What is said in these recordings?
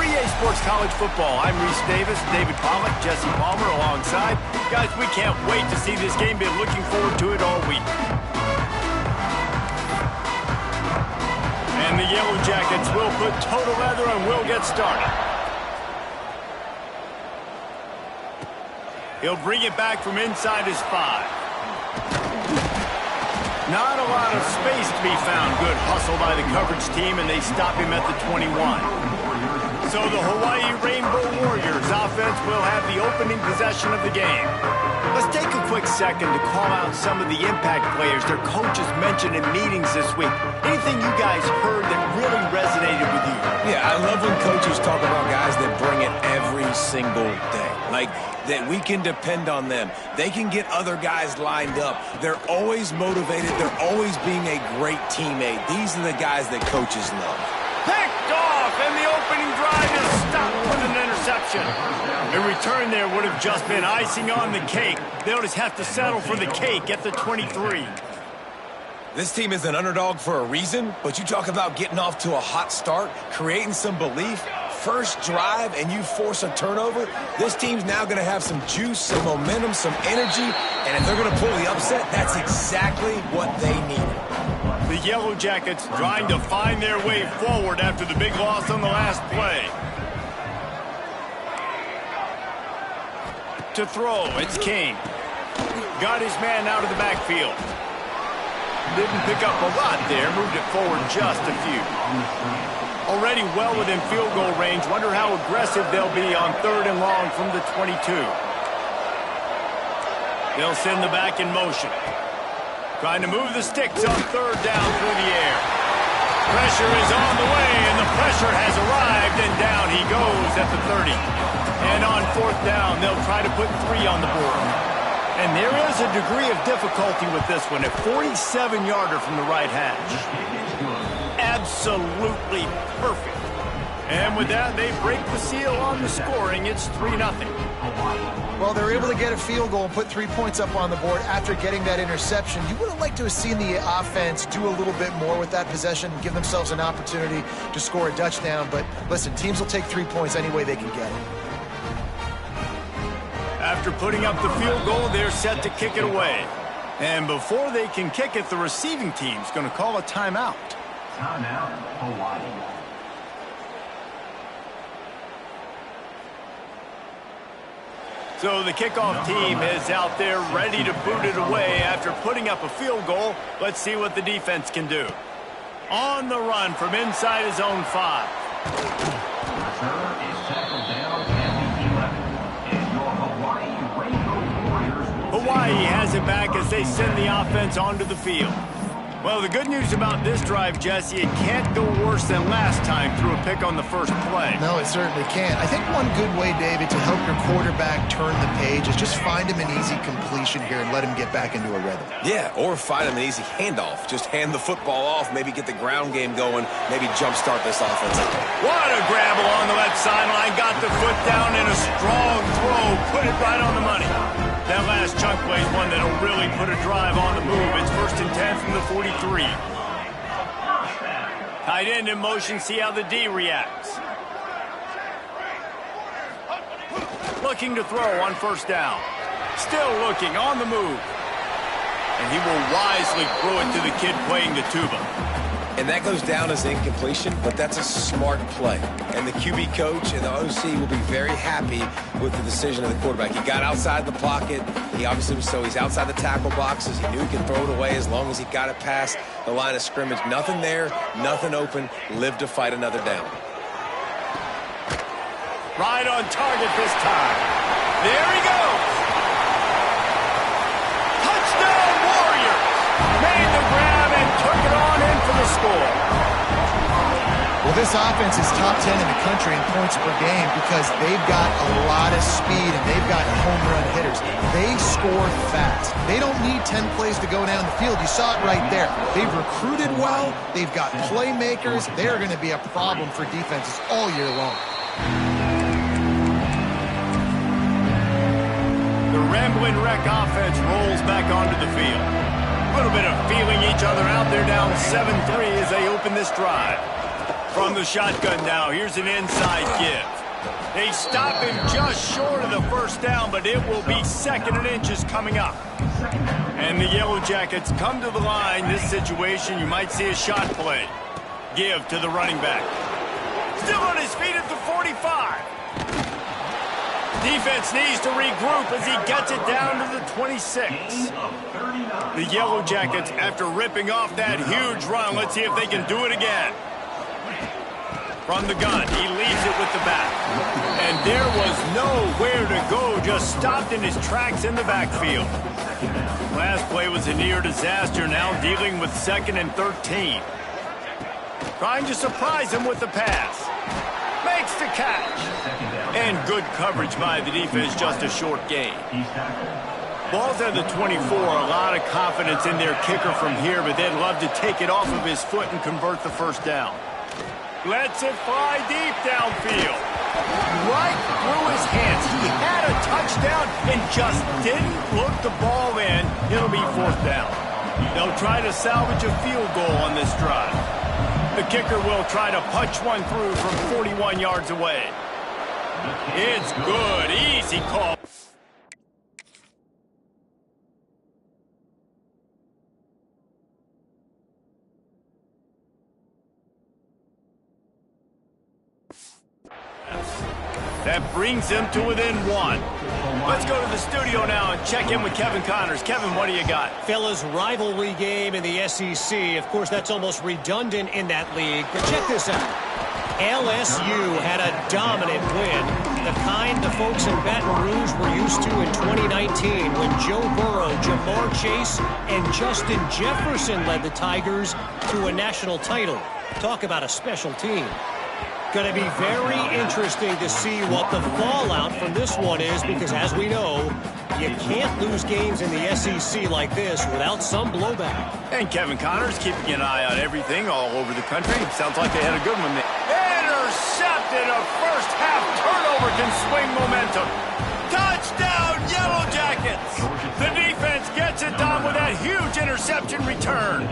EA Sports College Football. I'm Reese Davis, David Pollack, Jesse Palmer alongside. Guys, we can't wait to see this game. Been looking forward to it all week. And the Yellow Jackets will put toe to leather and will get started. He'll bring it back from inside his 5. Not a lot of space to be found. Good hustle by the coverage team, and they stop him at the 21. So the Hawaii Rainbow Warriors offense will have the opening possession of the game. Let's take a quick second to call out some of the impact players their coaches mentioned in meetings this week. Anything you guys heard that really resonated with you? Yeah, I love when coaches talk about guys that bring it every single day. Like, that we can depend on them. They can get other guys lined up. They're always motivated. They're always being a great teammate. These are the guys that coaches love. Picked off, and the opening drive is stopped with an interception. A return there would have just been icing on the cake. They'll just have to settle for the cake at the 23. This team is an underdog for a reason, but you talk about getting off to a hot start, creating some belief. First drive and you force a turnover, this team's now going to have some juice, some momentum, some energy, and if they're going to pull the upset, that's exactly what they needed. The Yellow Jackets trying to find their way forward after the big loss on the last play. To throw, it's King. Got his man out of the backfield. Didn't pick up a lot there, moved it forward just a few. Already well within field goal range. Wonder how aggressive they'll be on 3rd and long from the 22. They'll send the back in motion. Trying to move the sticks on 3rd down through the air. Pressure is on the way, and the pressure has arrived, and down he goes at the 30. And on 4th down, they'll try to put 3 on the board. And there is a degree of difficulty with this one. A 47-yarder from the right hash. Absolutely perfect. And with that, they break the seal on the scoring. It's 3-0. Well, they're able to get a field goal and put 3 points up on the board after getting that interception. You would have liked to have seen the offense do a little bit more with that possession, give themselves an opportunity to score a touchdown. But listen, teams will take 3 points any way they can get it. After putting up the field goal, they're set to kick it away. And before they can kick it, the receiving team's going to call a timeout. Timeout, Hawaii. So the kickoff team is out there ready to boot it away after putting up a field goal. Let's see what the defense can do. On the run from inside his own 5. Returner is tackled down at the 11. And your Hawaii Rainbow Warriors. Hawaii has it back as they send the offense onto the field. Well, the good news about this drive, Jesse, it can't go worse than last time through a pick on the first play. No, it certainly can't. I think one good way, David, to help your quarterback turn the page is just find him an easy completion here and let him get back into a rhythm. Yeah, or find him an easy handoff. Just hand the football off, maybe get the ground game going, maybe jumpstart this offense. What a grab along the left sideline. Got the foot down in a strong throw. Put it right on the money. That last chunk play is one that'll really put a drive on the move. It's 1st and 10 from the 43. Tight end in motion, see how the D reacts. Looking to throw on 1st down. Still looking, on the move. And he will wisely throw it to the kid playing the tuba. And that goes down as incompletion, but that's a smart play. And the QB coach and the OC will be very happy with the decision of the quarterback. He got outside the pocket. He obviously was so he's outside the tackle boxes. He knew he could throw it away as long as he got it past the line of scrimmage. Nothing there, nothing open. Live to fight another down. Right on target this time. There he goes. Touchdown Warriors. Made the grab and took it on in for the score. Well, this offense is top 10 in the country in points per game because they've got a lot of speed and they've got home run hitters. They score fast. They don't need 10 plays to go down the field. You saw it right there. They've recruited well. They've got playmakers. They're going to be a problem for defenses all year long. The Ramblin' Wreck offense rolls back onto the field. A little bit of feeling each other out there down 7-3 as they open this drive. From the shotgun now, here's an inside give. They stop him just short of the first down, but it will be 2nd and inches coming up. And the Yellow Jackets come to the line. This situation, you might see a shot play. Give to the running back. Still on his feet at the 45. Defense needs to regroup as he gets it down to the 26. The Yellow Jackets, after ripping off that huge run, let's see if they can do it again. From the gun, he leaves it with the back. And there was nowhere to go, just stopped in his tracks in the backfield. Last play was a near disaster, now dealing with 2nd and 13. Trying to surprise him with the pass. Makes the catch. And good coverage by the defense, just a short gain. Ball's at the 24, a lot of confidence in their kicker from here, but they'd love to take it off of his foot and convert the first down. Lets it fly deep downfield. Right through his hands. He had a touchdown and just didn't look the ball in. It'll be 4th down. They'll try to salvage a field goal on this drive. The kicker will try to punch one through from 41 yards away. It's good. Easy call. That brings them to within 1. Let's go to the studio now and check in with Kevin Connors. Kevin, what do you got? Fellas, rivalry game in the SEC. Of course, that's almost redundant in that league. But check this out. LSU had a dominant win, the kind the folks in Baton Rouge were used to in 2019 when Joe Burrow, Jamar Chase, and Justin Jefferson led the Tigers to a national title. Talk about a special team. Going to be very interesting to see what the fallout from this one is, because as we know, you can't lose games in the SEC like this without some blowback. And Kevin Connors keeping an eye on everything all over the country. Sounds like they had a good one there. Intercepted. A first half turnover can swing momentum. Touchdown, Yellow Jackets. The defense gets it done with that huge interception return.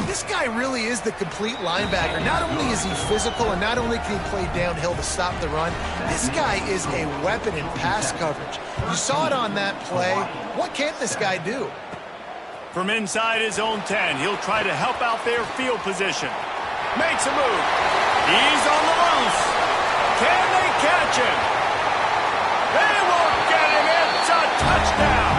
This guy really is the complete linebacker. Not only is he physical and not only can he play downhill to stop the run, this guy is a weapon in pass coverage. You saw it on that play. What can't this guy do? From inside his own 10, he'll try to help out their field position. Makes a move. He's on the loose. Can they catch him? They won't get him. It's a touchdown.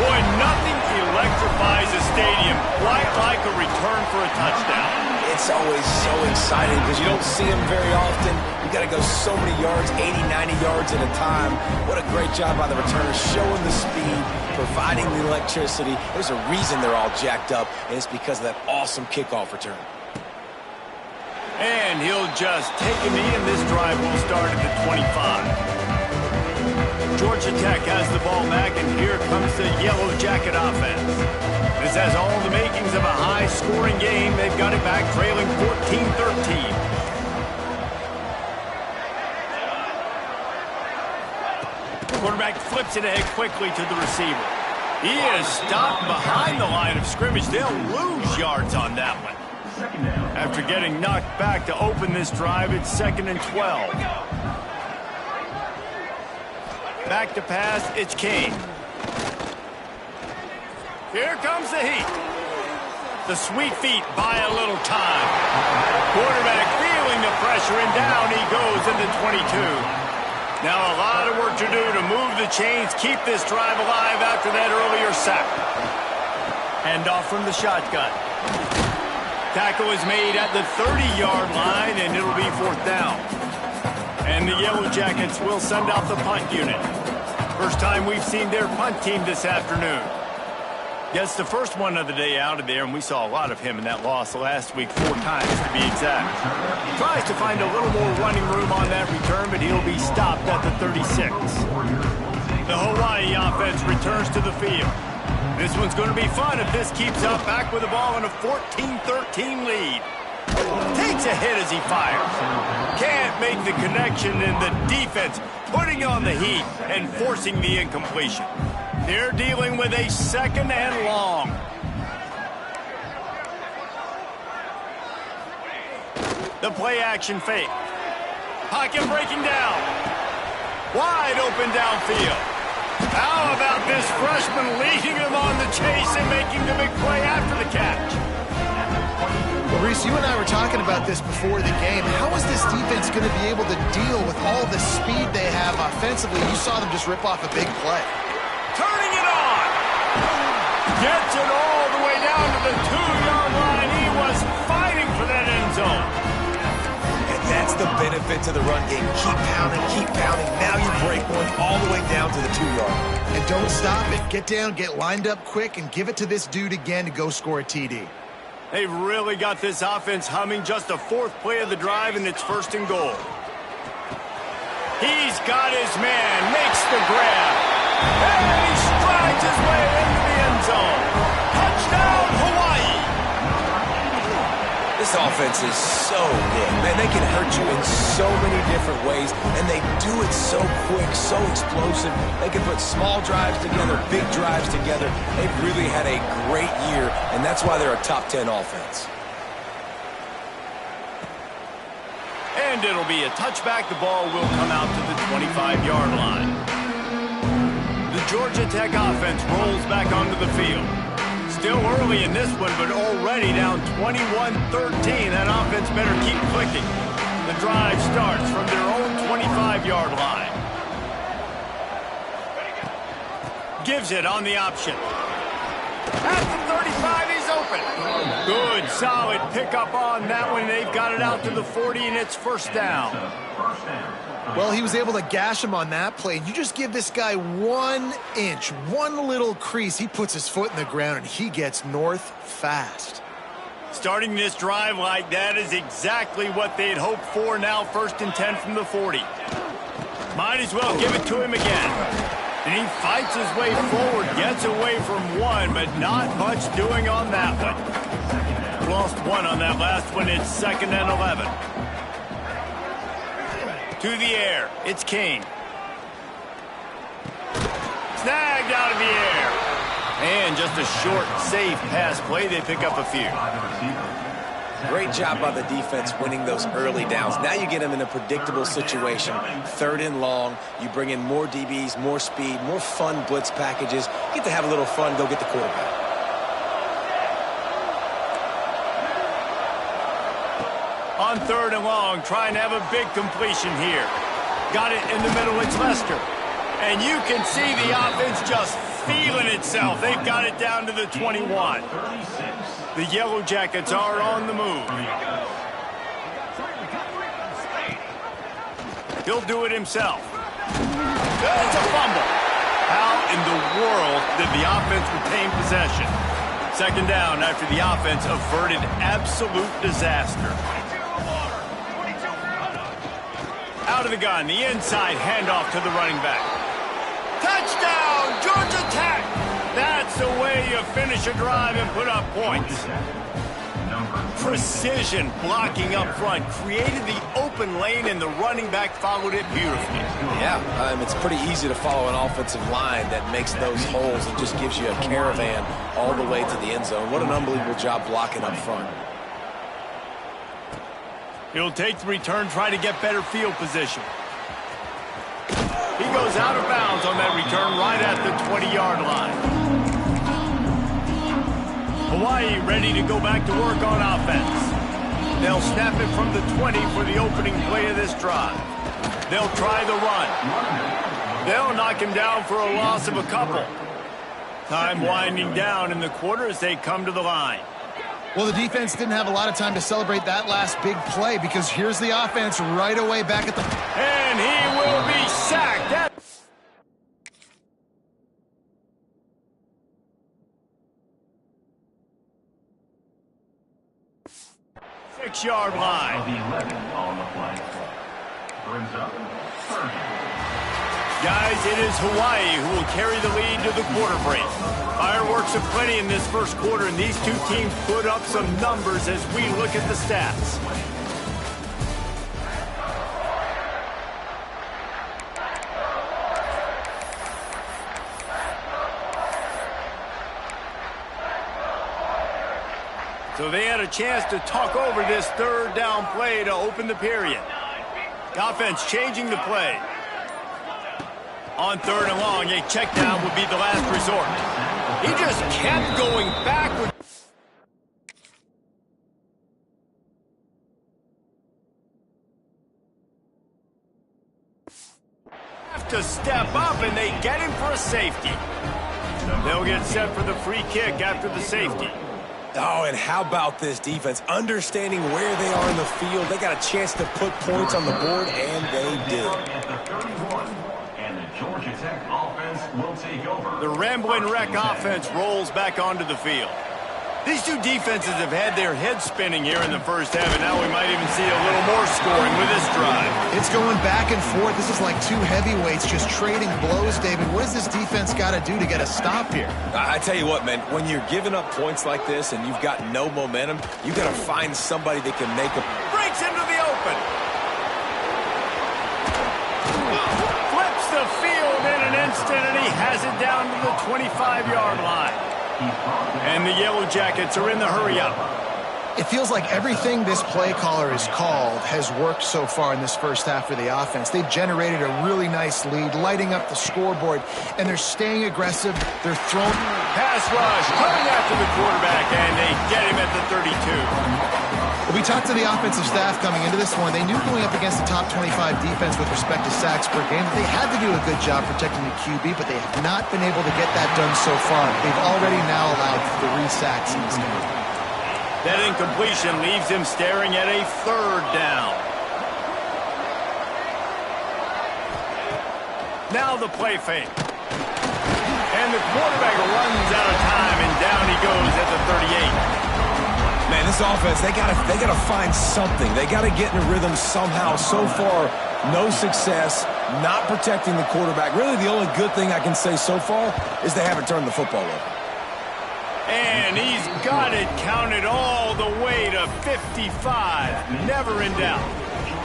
Boy, nothing electrifies a stadium quite like a return for a touchdown. It's always so exciting because you don't see them very often. You got to go so many yards, 80, 90 yards at a time. What a great job by the returner, showing the speed, providing the electricity. There's a reason they're all jacked up, and it's because of that awesome kickoff return. And he'll just take a knee, and this drive will start at the 25. Georgia Tech has the ball back, and here comes the Yellow Jacket offense. This has all the makings of a high-scoring game. They've got it back, trailing 14-13. Quarterback flips it ahead quickly to the receiver. He is stopped behind the line of scrimmage. They'll lose yards on that one. After getting knocked back to open this drive, it's 2nd and 12. Back to pass, it's Kane. Here comes the heat. The sweet feet buy a little time. Quarterback feeling the pressure, and down he goes at the 22. Now a lot of work to do to move the chains, keep this drive alive after that earlier sack. Hand off from the shotgun. Tackle is made at the 30-yard line, and it'll be 4th down. And the Yellow Jackets will send out the punt unit. First time we've seen their punt team this afternoon. Gets the first one of the day out of there, and we saw a lot of him in that loss last week, 4 times to be exact. Tries to find a little more running room on that return, but he'll be stopped at the 36. The Hawaii offense returns to the field. This one's going to be fun if this keeps up. Back with the ball in a 14-13 lead. Takes a hit as he fires. Can't make the connection, and the defense putting on the heat and forcing the incompletion. They're dealing with a 2nd and long. The play action fake. Pocket breaking down. Wide open downfield. How about this freshman leading him on the chase and making the big play after the catch? Well, Reese, you and I were talking about this before the game. How is this defense going to be able to deal with all the speed they have offensively? You saw them just rip off a big play. Turning it on. Gets it all the way down to the 2-yard line. He was fighting for that end zone. And that's the benefit to the run game. Keep pounding, keep pounding. Now you break one all the way down to the 2-yard line. And don't stop it. Get down, get lined up quick, and give it to this dude again to go score a TD. They've really got this offense humming. Just the 4th play of the drive, and it's 1st and goal. He's got his man, makes the grab, and he strides his way into the end zone. Touchdown, Hawaii! This offense is so good. Man, they can hurt you in so many different ways, and they do it so quick, so explosive. They can put small drives together, big drives together. They've really had a great year, and that's why they're a top 10 offense. And it'll be a touchback. The ball will come out to the 25-yard line. The Georgia Tech offense rolls back onto the field. Still early in this one, but already down 21-13. That offense better keep clicking. The drive starts from their own 25-yard line. Gives it on the option. At the 35, he's open. Good, solid pickup on that one. They've got it out to the 40, and it's 1st down. Well, he was able to gash him on that play. You just give this guy 1 inch, one little crease. He puts his foot in the ground, and he gets north fast. Starting this drive like that is exactly what they'd hoped for. Now 1st and 10 from the 40. Might as well give it to him again. And he fights his way forward, gets away from one, but not much doing on that one. Lost one on that last one. It's 2nd and 11. To the air, it's King. Snagged out of the air. And just a short, safe pass play. They pick up a few. Great job by the defense winning those early downs. Now you get them in a predictable situation. 3rd and long. You bring in more DBs, more speed, more fun blitz packages. You get to have a little fun, go get the quarterback. On 3rd and long, trying to have a big completion here. Got it in the middle, it's Lester. And you can see the offense just feeling itself. They've got it down to the 21. The Yellow Jackets are on the move. He'll do it himself. It's a fumble. How in the world did the offense retain possession? 2nd down after the offense averted absolute disaster. Out of the gun, the inside handoff to the running back. Touchdown, Georgia Tech! That's the way you finish a drive and put up points. Precision blocking up front created the open lane, and the running back followed it beautifully. Yeah, it's pretty easy to follow an offensive line that makes those holes and just gives you a caravan all the way to the end zone. What an unbelievable job blocking up front. He'll take the return, try to get better field position. He goes out of bounds on that return right at the 20-yard line. Hawaii ready to go back to work on offense. They'll snap it from the 20 for the opening play of this drive. They'll try the run. They'll knock him down for a loss of a couple. Time winding down in the quarter as they come to the line. Well, the defense didn't have a lot of time to celebrate that last big play because here's the offense right away back at the... And he will be sacked. 6-yard line. Of 11 on the play. Brings up 30. Guys, it is Hawaii who will carry the lead to the quarter break. Fireworks aplenty in this first quarter, and these two teams put up some numbers as we look at the stats. So they had a chance to talk over this third down play to open the period. The offense changing the play. On third and long, a check down would be the last resort. He just kept going backward. Have to step up, and they get him for a safety. They'll get set for the free kick after the safety. Oh, and how about this defense? Understanding where they are in the field. They got a chance to put points on the board, and they did. And the Georgia Tech offense will take over. The Ramblin' Wreck offense rolls back onto the field. These two defenses have had their heads spinning here in the first half, and now we might even see a little more scoring with this drive. It's going back and forth. This is like two heavyweights just trading blows, David. What does this defense got to do to get a stop here? I tell you what, man, when you're giving up points like this and you've got no momentum, you got to find somebody that can make a... Breaks into the open. Flips the field in an instant, and he has it down to the 25-yard line. And the Yellow Jackets are in the hurry-up. It feels like everything this play caller has called has worked so far in this first half for the offense. They've generated a really nice lead, lighting up the scoreboard, and they're staying aggressive. They're throwing... Pass rush, coming after the quarterback, and they get him at the 32. We talked to the offensive staff coming into this one. They knew going up against the top 25 defense with respect to sacks per game that they had to do a good job protecting the QB, but they have not been able to get that done so far. They've already now allowed 3 sacks in this game. That incompletion leaves him staring at a third down. Now the play fake. And the quarterback runs out of time, and down he goes at the 38. Man, this offense, they gotta find something. They gotta get in a rhythm somehow. So far, no success, not protecting the quarterback. Really, the only good thing I can say so far is they haven't turned the football over. And he's got it counted all the way to 55. Never in doubt.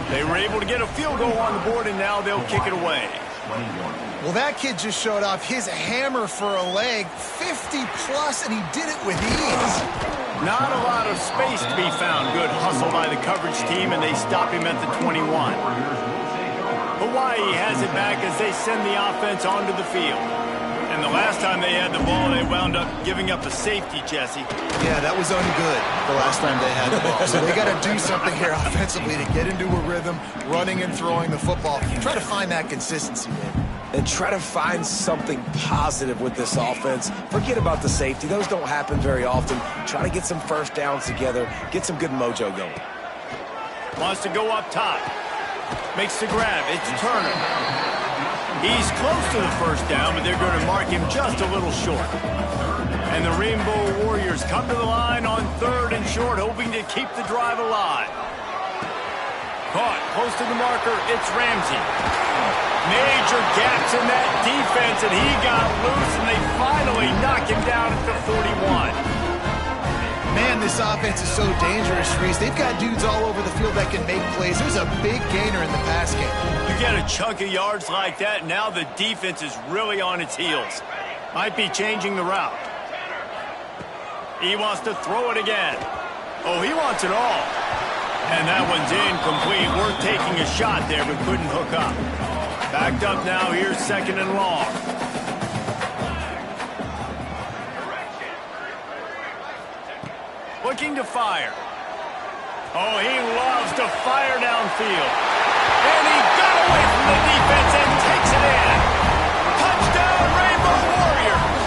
They were able to get a field goal on the board, and now they'll kick it away. Well, that kid just showed off his hammer for a leg, 50-plus, and he did it with ease. Not a lot of space to be found. Good hustle by the coverage team, and they stop him at the 21. Hawaii has it back as they send the offense onto the field. And the last time they had the ball, they wound up giving up a safety, Jesse. Yeah, that was ungood the last time they had the ball. So they got to do something here offensively to get into a rhythm, running and throwing the football. Try to find that consistency, man. And try to find something positive with this offense. Forget about the safety. Those don't happen very often. Try to get some first downs together. Get some good mojo going. Wants to go up top. Makes the grab. It's Turner. He's close to the first down, but they're going to mark him just a little short. And the Rainbow Warriors come to the line on third and short, hoping to keep the drive alive. Caught close to the marker. It's Ramsey. Major gaps in that defense, and he got loose, and they finally knock him down at the 41. Man, this offense is so dangerous, Reese. They've got dudes all over the field that can make plays. There's a big gainer in the pass game. You get a chunk of yards like that, now the defense is really on its heels. Might be changing the route. He wants to throw it again. Oh, he wants it all. And that one's incomplete. Worth taking a shot there, but couldn't hook up. Backed up now, here's second and long. Looking to fire. Oh, he loves to fire downfield. And he got away from the defense and takes it in. Touchdown, Rainbow Warriors!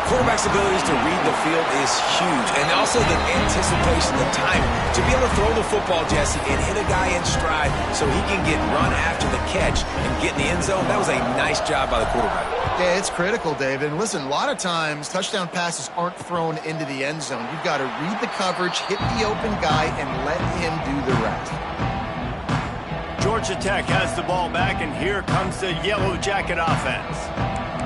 Quarterback's abilities to read the field is huge. And also the anticipation, the timing. To be able to throw the football, Jesse, and hit a guy in stride so he can get run after the catch and get in the end zone, that was a nice job by the quarterback. Yeah, it's critical, David. And listen, a lot of times touchdown passes aren't thrown into the end zone. You've got to read the coverage, hit the open guy, and let him do the rest. Georgia Tech has the ball back, and here comes the Yellow Jacket offense.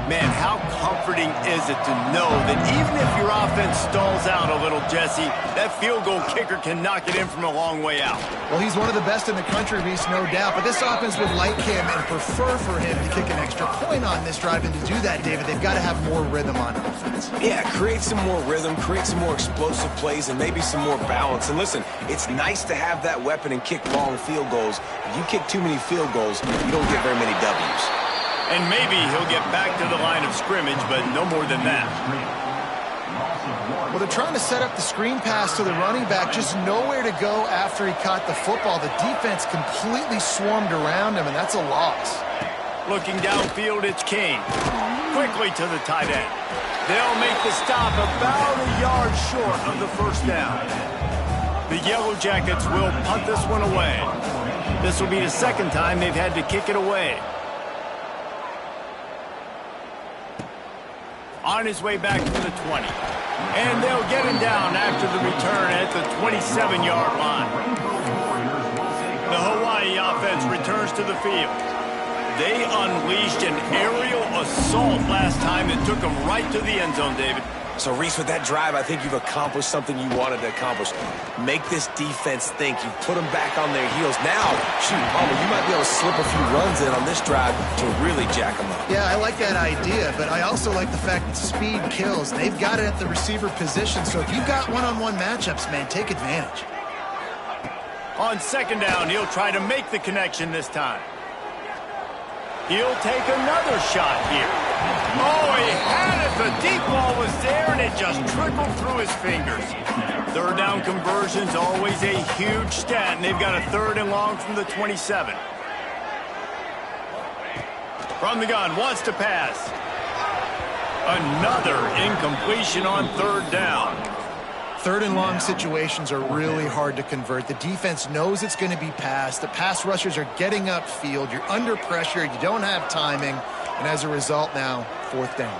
Man, how comforting is it to know that even if your offense stalls out a little, Jesse, that field goal kicker can knock it in from a long way out. Well, he's one of the best in the country, Reese, no doubt. But this offense would like him and prefer for him to kick an extra point on this drive. And to do that, David, they've got to have more rhythm on offense. Yeah, create some more rhythm, create some more explosive plays, and maybe some more balance. And listen, it's nice to have that weapon and kick long field goals. If you kick too many field goals, you don't get very many W's. And maybe he'll get back to the line of scrimmage, but no more than that. Well, they're trying to set up the screen pass to the running back, just nowhere to go after he caught the football. The defense completely swarmed around him, and that's a loss. Looking downfield, it's King. Quickly to the tight end. They'll make the stop about a yard short of the first down. The Yellow Jackets will punt this one away. This will be the second time they've had to kick it away. On his way back to the 20. And they'll get him down after the return at the 27-yard line. The Hawaii offense returns to the field. They unleashed an aerial assault last time that took them right to the end zone, David. So, Reese, with that drive, I think you've accomplished something you wanted to accomplish. Make this defense think. You've put them back on their heels. Now, shoot, Palmer, you might be able to slip a few runs in on this drive to really jack them up. Yeah, I like that idea, but I also like the fact that speed kills. They've got it at the receiver position, so if you've got one-on-one matchups, man, take advantage. On second down, he'll try to make the connection this time. He'll take another shot here. Oh, he had it. The deep ball was there, and it just trickled through his fingers. Third down conversion's always a huge stat, and they've got a third and long from the 27. From the gun, wants to pass. Another incompletion on third down. Third and long situations are really hard to convert. The defense knows it's going to be passed. The pass rushers are getting upfield. You're under pressure. You don't have timing. And as a result now, fourth down.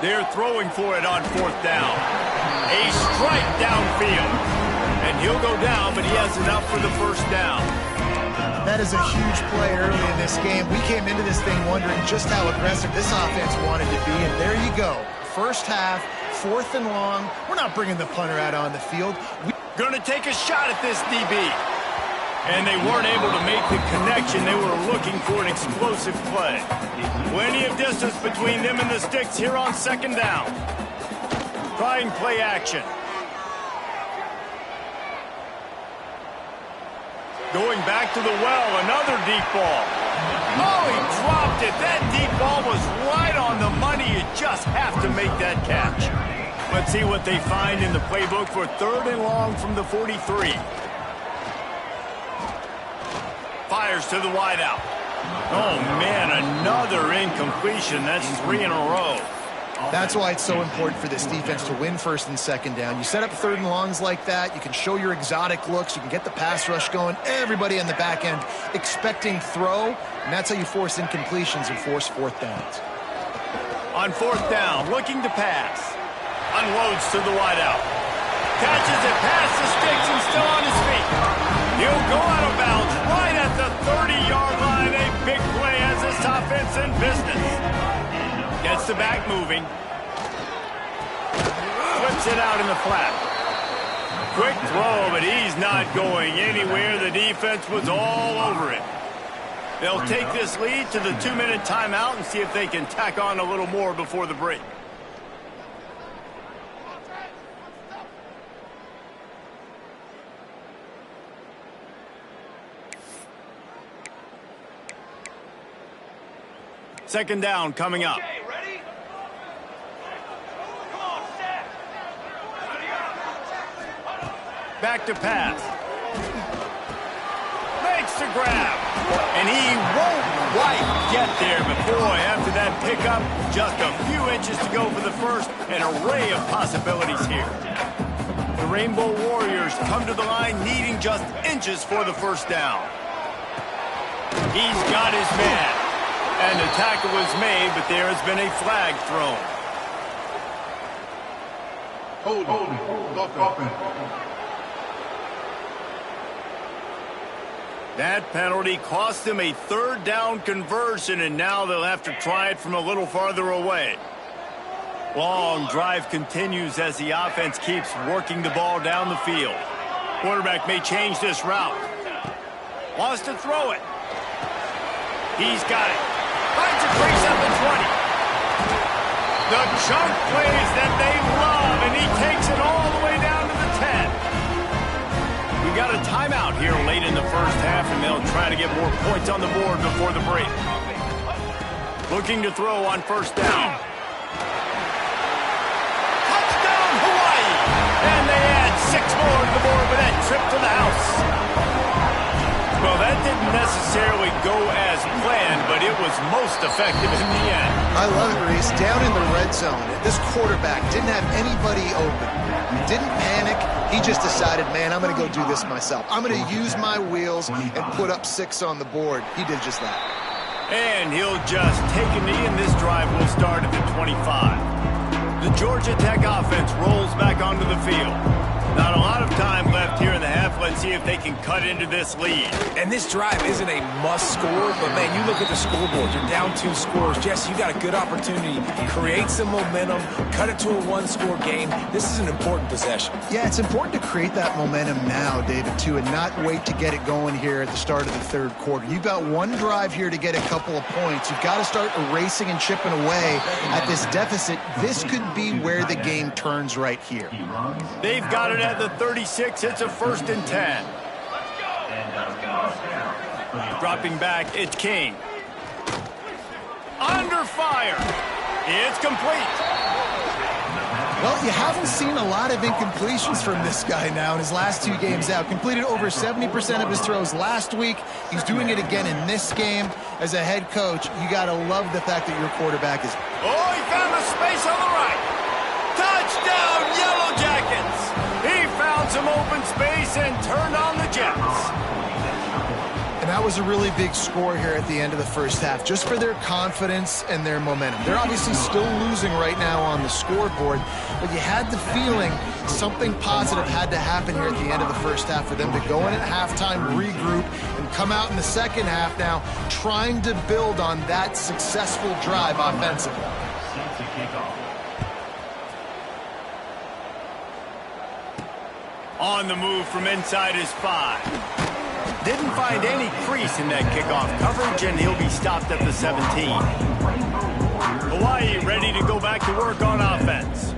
They're throwing for it on fourth down. A strike downfield. And he'll go down, but he has enough for the first down. That is a huge play early in this game. We came into this thing wondering just how aggressive this offense wanted to be, and there you go. First half, fourth and long. We're not bringing the punter out on the field. Going to take a shot at this DB. And they weren't able to make the connection. They were looking for an explosive play. Plenty of distance between them and the sticks here on second down. Trying play action. Going back to the well, another deep ball. Oh, he dropped it. That deep ball was right on the money. You just have to make that catch. Let's see what they find in the playbook for third and long from the 43. Fires to the wideout. Oh, man, another incompletion. That's 3 in a row. That's why it's so important for this defense to win first and second down. You set up third and longs like that, you can show your exotic looks, you can get the pass rush going, everybody on the back end expecting throw, and that's how you force incompletions and force fourth downs. On fourth down, looking to pass. Unloads to the wideout. Catches it past the sticks and still on his feet. He'll go out of bounds right at the 30-yard line. A big play has this offense in business. Gets the back moving. Flips it out in the flat. Quick throw, but he's not going anywhere. The defense was all over it. They'll take this lead to the 2-minute timeout and see if they can tack on a little more before the break. Second down coming up. Okay, ready? Come on, set. Back to pass. Makes the grab. And he won't quite get there. But boy, after that pickup, just a few inches to go for the first. An array of possibilities here. The Rainbow Warriors come to the line needing just inches for the first down. He's got his man. And the tackle was made, but there has been a flag thrown. That penalty cost them a third down conversion, and now they'll have to try it from a little farther away. Long drive continues as the offense keeps working the ball down the field. Quarterback may change this route. Wants to throw it. He's got it. Finds a crease up the 20. The chunk plays that they love, and he takes it all the way down to the 10. We got a timeout here late in the first half, and they'll try to get more points on the board before the break. Looking to throw on first down. Touchdown, Hawaii! And they add 6 more to the board with that trip to the house. Well, that didn't necessarily go as planned, but it was most effective in the end. I love it, Reese. Down in the red zone, this quarterback didn't have anybody open. He didn't panic. He just decided, man, I'm going to go do this myself. I'm going to use my wheels and put up 6 on the board. He did just that. And he'll just take a knee, and this drive will start at the 25. The Georgia Tech offense rolls back onto the field. Not a lot of time left here in the half. Let's see if they can cut into this lead. And this drive isn't a must score, but man, you look at the scoreboard. You're down 2 scores. Jesse, you got a good opportunity to create some momentum, cut it to a 1-score game. This is an important possession. Yeah, it's important to create that momentum now, David, too, and not wait to get it going here at the start of the third quarter. You've got one drive here to get a couple of points. You've got to start erasing and chipping away at this deficit. This could be where the game turns right here. They've got it at the 36. It's a 1st and 10. Dropping back, it's King. Under fire. It's complete. Well, you haven't seen a lot of incompletions from this guy now in his last 2 games out. Completed over 70% of his throws last week. He's doing it again in this game. As a head coach, you got to love the fact that your quarterback is... Oh, he found a space on the right. Touchdown, Yellow Jackets. He found some open space and turned on the Jets. And that was a really big score here at the end of the first half, just for their confidence and their momentum. They're obviously still losing right now on the scoreboard, but you had the feeling something positive had to happen here at the end of the first half for them to go in at halftime, regroup, and come out in the second half now trying to build on that successful drive offensively. On the move from inside his 5. Didn't find any crease in that kickoff coverage, and he'll be stopped at the 17. Hawaii ready to go back to work on offense.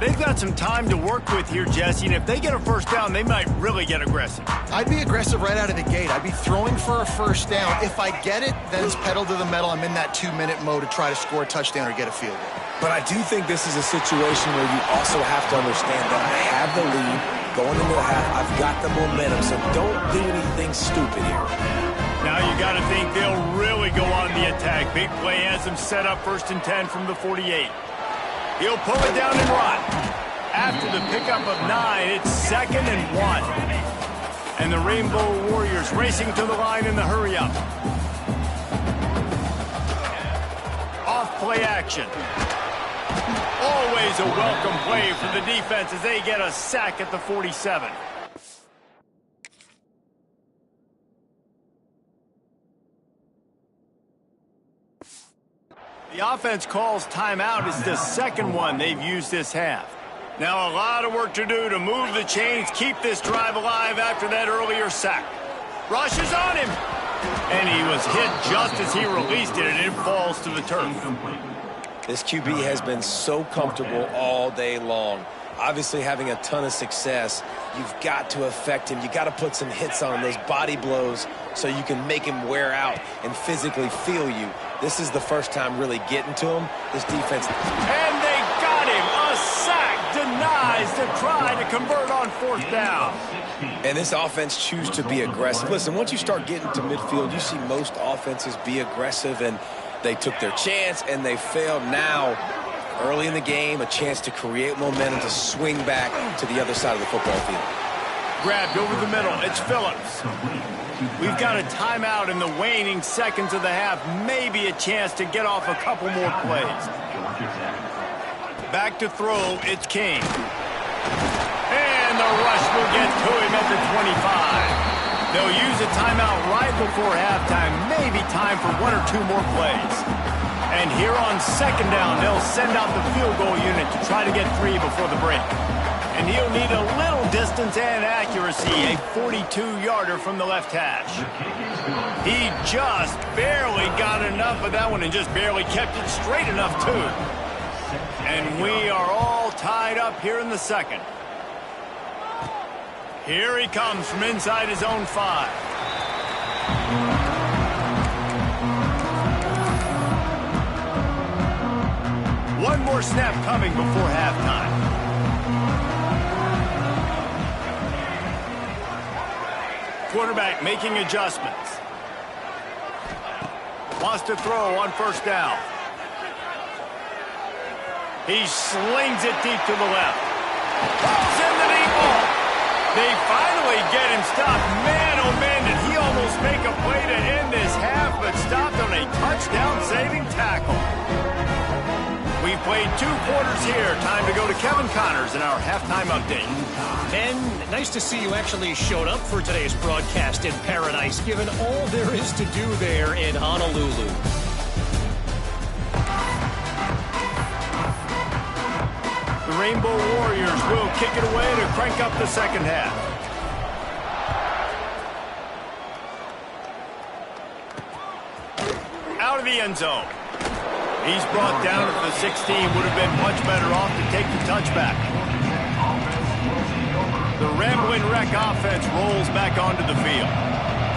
They've got some time to work with here, Jesse, and if they get a first down, they might really get aggressive. I'd be aggressive right out of the gate. I'd be throwing for a first down. If I get it, then it's pedal to the metal. I'm in that 2-minute mode to try to score a touchdown or get a field goal. But I do think this is a situation where you also have to understand that I have the lead going into the half. I've got the momentum, so don't do anything stupid here. Now you got to think they'll really go on the attack. Big play has them set up 1st and 10 from the 48. He'll pull it down and run. After the pickup of 9, it's 2nd and 1. And the Rainbow Warriors racing to the line in the hurry-up. Off-play action. Always a welcome play for the defense as they get a sack at the 47. The offense calls timeout. It's the second one they've used this half. Now a lot of work to do to move the chains, keep this drive alive after that earlier sack. Rush is on him. And he was hit just as he released it, and it falls to the turf. This QB has been so comfortable all day long. Obviously having a ton of success. You've got to affect him. You got to put some hits on those body blows so you can make him wear out and physically feel you. This is the first time really getting to him. This defense. And they got him. A sack denies the try to convert on 4th down. And this offense chooses to be aggressive. Listen, once you start getting to midfield, you see most offenses be aggressive, and they took their chance and they failed. Now, early in the game, a chance to create momentum to swing back to the other side of the football field. Grabbed over the middle. It's Phillips. We've got a timeout in the waning seconds of the half. Maybe a chance to get off a couple more plays. Back to throw. It's King. And the rush will get to him at the 25. They'll use a timeout right before halftime, maybe time for 1 or 2 more plays. And here on second down, they'll send out the field goal unit to try to get 3 before the break. And he'll need a little distance and accuracy, a 42-yarder from the left hash. He just barely got enough of that one and just barely kept it straight enough, too. And we are all tied up here in the second. Here he comes from inside his own 5. One more snap coming before halftime. Quarterback making adjustments. Wants to throw on first down. He slings it deep to the left. Falls in the deep ball. They finally get him stopped. Man, oh man, did he almost make a play to end this half, but stopped on a touchdown-saving tackle. We've played 2 quarters here. Time to go to Kevin Connors in our halftime update. Ben, nice to see you actually showed up for today's broadcast in paradise, given all there is to do there in Honolulu. The Rainbow Warriors will kick it away to crank up the second half. Out of the end zone. He's brought down at the 16. Would have been much better off to take the touchback. The Ramblin' Wreck offense rolls back onto the field.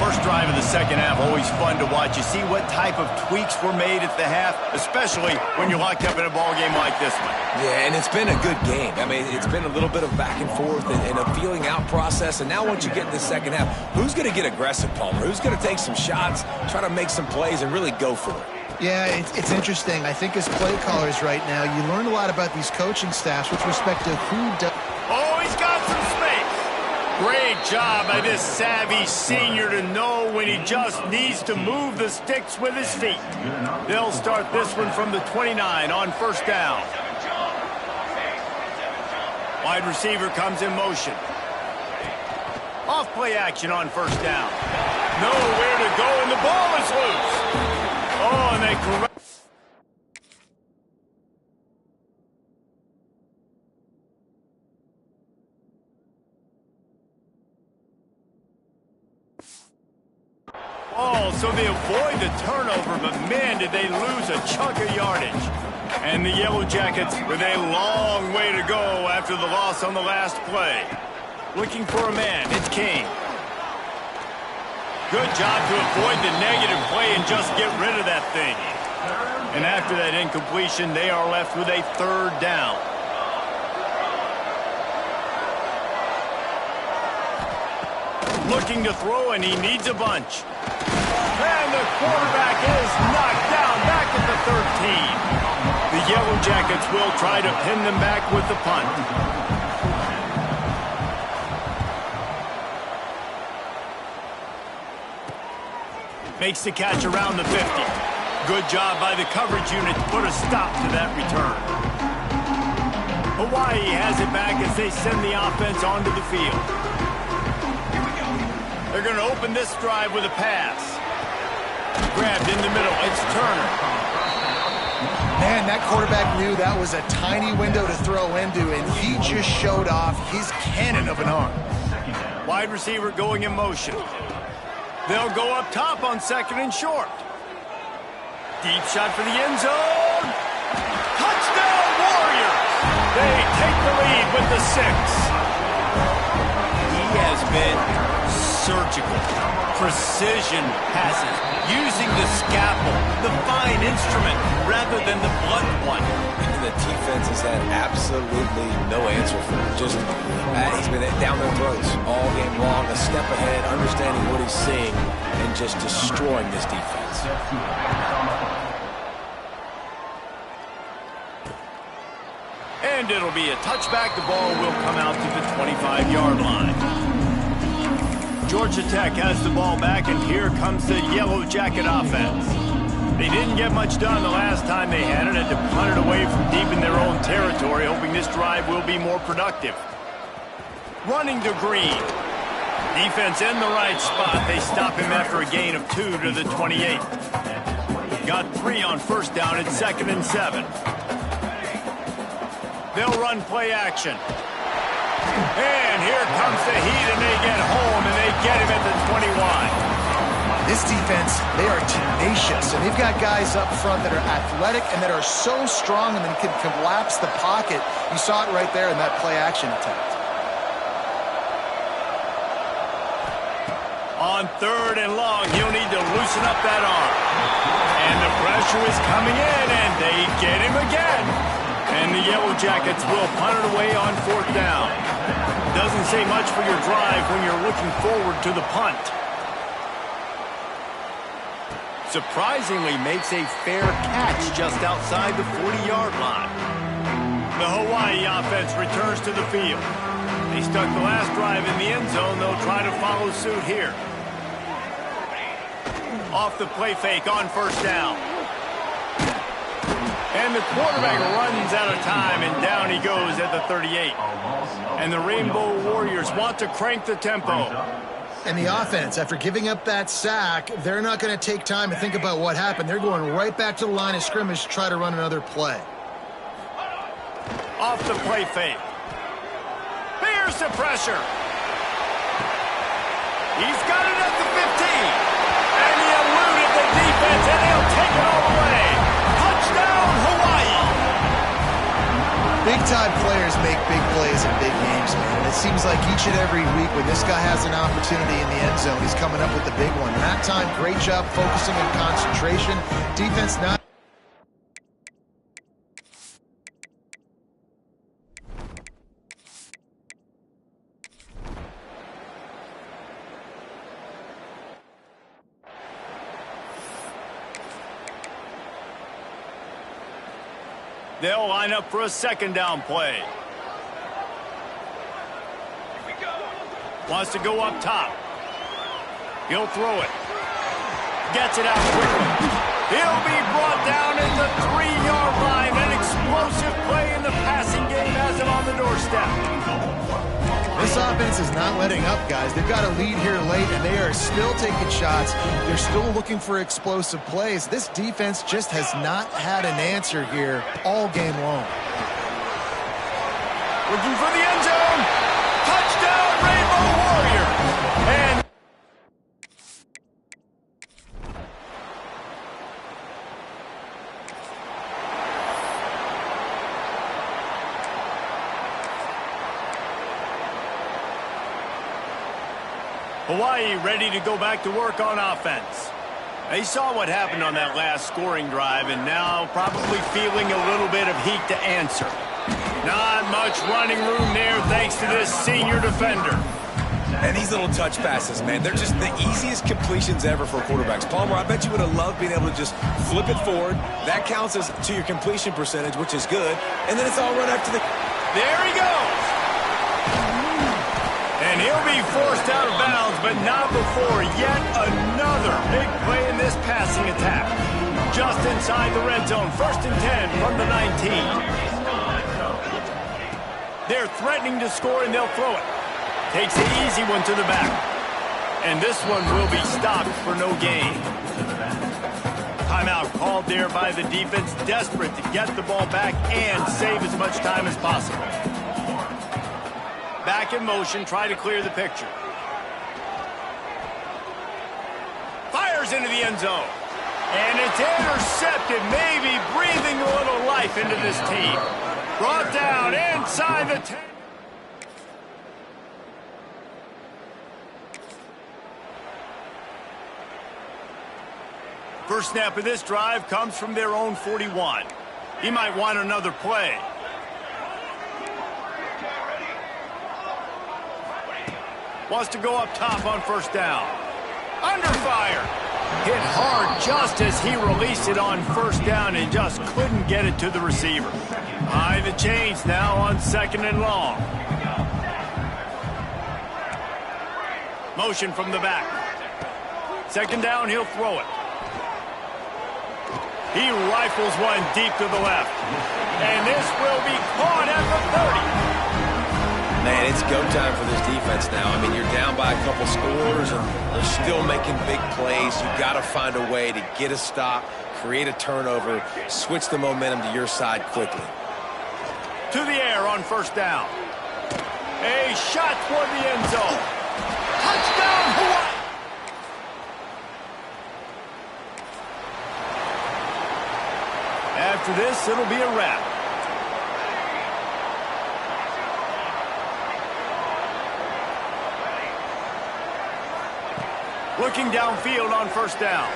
First drive of the second half, always fun to watch. You see what type of tweaks were made at the half, especially when you're locked up in a ball game like this one. Yeah, and it's been a good game. I mean, it's been a little bit of back and forth and a feeling out process. And now once you get in the second half, who's going to get aggressive, Palmer? Who's going to take some shots, try to make some plays, and really go for it? Yeah, it's interesting. I think as play callers right now, you learn a lot about these coaching staffs with respect to who does. Oh, he's got some space. Great job by this savvy senior to know when he just needs to move the sticks with his feet. They'll start this one from the 29 on first down. Wide receiver comes in motion. Off play action on first down. Nowhere to go, and the ball is loose. Oh, and they correct. Oh, so they avoid the turnover, but man, did they lose a chunk of yardage. And the Yellow Jackets with a long way to go after the loss on the last play. Looking for a man, it's King. Good job to avoid the negative play and just get rid of that thing. And after that incompletion, they are left with a third down. Looking to throw, and he needs a bunch. And the quarterback is knocked down back at the 13. The Yellow Jackets will try to pin them back with the punt. Makes the catch around the 50. Good job by the coverage unit to put a stop to that return. Hawaii has it back as they send the offense onto the field. They're going to open this drive with a pass. Grabbed in the middle. It's Turner. Man, that quarterback knew that was a tiny window to throw into, and he just showed off his cannon of an arm. Wide receiver going in motion. They'll go up top on second and short. Deep shot for the end zone. Touchdown, Warriors! They take the lead with the 6. He has been surgical. Precision passes. Using the scalpel, the fine instrument, rather than the blunt one. And the defense has had absolutely no answer for him. Just, he's been down their throats all game long, a step ahead, understanding what he's seeing, and just destroying this defense. And it'll be a touchback. The ball will come out to the 25-yard line. Georgia Tech has the ball back, and here comes the Yellow Jacket offense. They didn't get much done the last time they had it, and to punt it away from deep in their own territory, hoping this drive will be more productive. Running to Green. Defense in the right spot. They stop him after a gain of 2 to the 28. Got 3 on first down at 2nd and 7. They'll run play action. And here comes the heat, and they get home, and they get him at the 21. This defense, they are tenacious, and they've got guys up front that are athletic and that are so strong and then can collapse the pocket. You saw it right there in that play-action attempt. On 3rd and long, he'll need to loosen up that arm. And the pressure is coming in, and they get him again. And the Yellow Jackets will punt it away on 4th down. Doesn't say much for your drive when you're looking forward to the punt. Surprisingly makes a fair catch just outside the 40-yard line. The Hawaii offense returns to the field. They stuck the last drive in the end zone. They'll try to follow suit here. Off the play fake on 1st down. And the quarterback runs out of time, and down he goes at the 38. And the Rainbow Warriors want to crank the tempo. And the offense, after giving up that sack, they're not going to take time to think about what happened. They're going right back to the line of scrimmage to try to run another play. Off the play fake. Here's the pressure. He's got it at the 15. And he eluded the defense, and he'll take it all the way. Touchdown, Hawaii. Big-time players make big plays in big games, man. It seems like each and every week when this guy has an opportunity in the end zone, he's coming up with the big one. And that time, great job focusing on concentration. Defense not... They'll line up for a 2nd down play. Wants to go up top. He'll throw it. Gets it out quickly. He'll be brought down at the 3-yard line. An explosive play in the passing game has him on the doorstep. This offense is not letting up, guys. They've got a lead here late, and they are still taking shots. They're still looking for explosive plays. This defense just has not had an answer here all game long. Looking for the end zone. Touchdown, Rainbow Warriors. And Hawaii ready to go back to work on offense. They saw what happened on that last scoring drive, and now probably feeling a little bit of heat to answer. Not much running room there thanks to this senior defender. And these little touch passes, man, they're just the easiest completions ever for quarterbacks. Palmer, I bet you would have loved being able to just flip it forward. That counts as to your completion percentage, which is good. And then it's all run up to the... There he goes. And he'll be forced out of bounds, but not before yet another big play in this passing attack. Just inside the red zone, 1st and 10 from the 19. They're threatening to score, and they'll throw it. Takes the easy one to the back. And this one will be stopped for no gain. Timeout called there by the defense, desperate to get the ball back and save as much time as possible. Back in motion, try to clear the picture. Fires into the end zone. And it's intercepted, maybe breathing a little life into this team. Brought down inside the 10. First snap of this drive comes from their own 41. He might want another play. Wants to go up top on 1st down. Under fire. Hit hard just as he released it on 1st down and just couldn't get it to the receiver. High the chains now on 2nd and long. Motion from the back. 2nd down, he'll throw it. He rifles one deep to the left. And this will be caught at the 30. Man, it's go time for this defense now. I mean, you're down by a couple scores, and they're still making big plays. You've got to find a way to get a stop, create a turnover, switch the momentum to your side quickly. To the air on first down. A shot toward the end zone. Touchdown, Hawaii! After this, it'll be a wrap. Looking downfield on first down.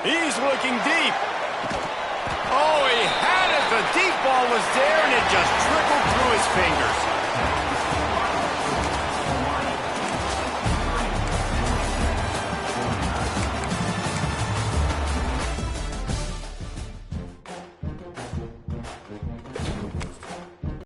He's looking deep. Oh, he had it. The deep ball was there, and it just trickled through his